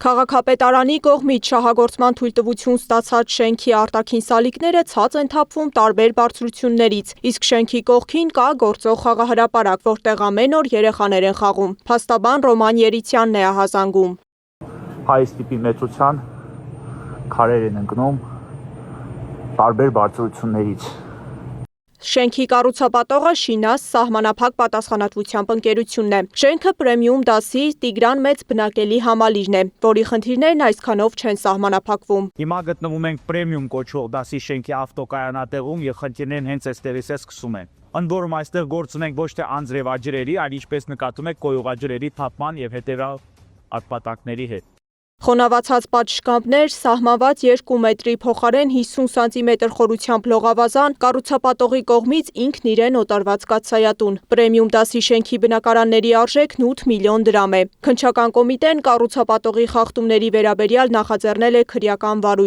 Քաղաքապետարանի կողմից շահագործման թույլտվություն ստացած շենքի արտաքին սալիկները ցած են թափվում տարբեր բարձրություններից, իսկ շենքի կողքին կա գործող խաղահրապարակ, որտեղ ամեն օր երեխաներ են խաղում։ Փաստաբան Ռոման Երիցյանն է ահազանգում։ Այս տիպի մեծության քարեր են ընկնում տարբեր բարձրություններից։ Շենքի կառուցապատողը Շինաս սահմանափակ պատասխանատվությամբ ընկերությունն է։ Շենքը պրեմիում դասի Տիգրան մեծ բնակելի համալիրն է, որի խնդիրներն այսքանով չեն սահմանափակվում։ Հիմա գտնվում ենք պրեմիում կոչվող դասի շենքի ավտոկայանատեղում եւ խնդիրներն հենց այստեղից է սկսում են։ Ընդ որում այստեղ գործ ունենք ոչ թե անձրև աջրերի, այլ ինչպես նկատում եք կոյուղաջրերի թափման եւ հետեւյալ արմատակների հետ։ Խոնավացած պատշգամբներ, սահմանված 2 մետրի փոխարեն 50 սանտիմետր խորությամբ լողավազան, կառուցապատողի կողմից ինքն իրեն օտարված կաթսայատուն։ Պրեմիում դասի շենքի բնակարանների արժեքն 8 միլիոն դրամ է։ Քննչական կոմիտեն կառուցապատողի խախտումների վերաբերյալ նախաձեռնել է քրեական վարույթ։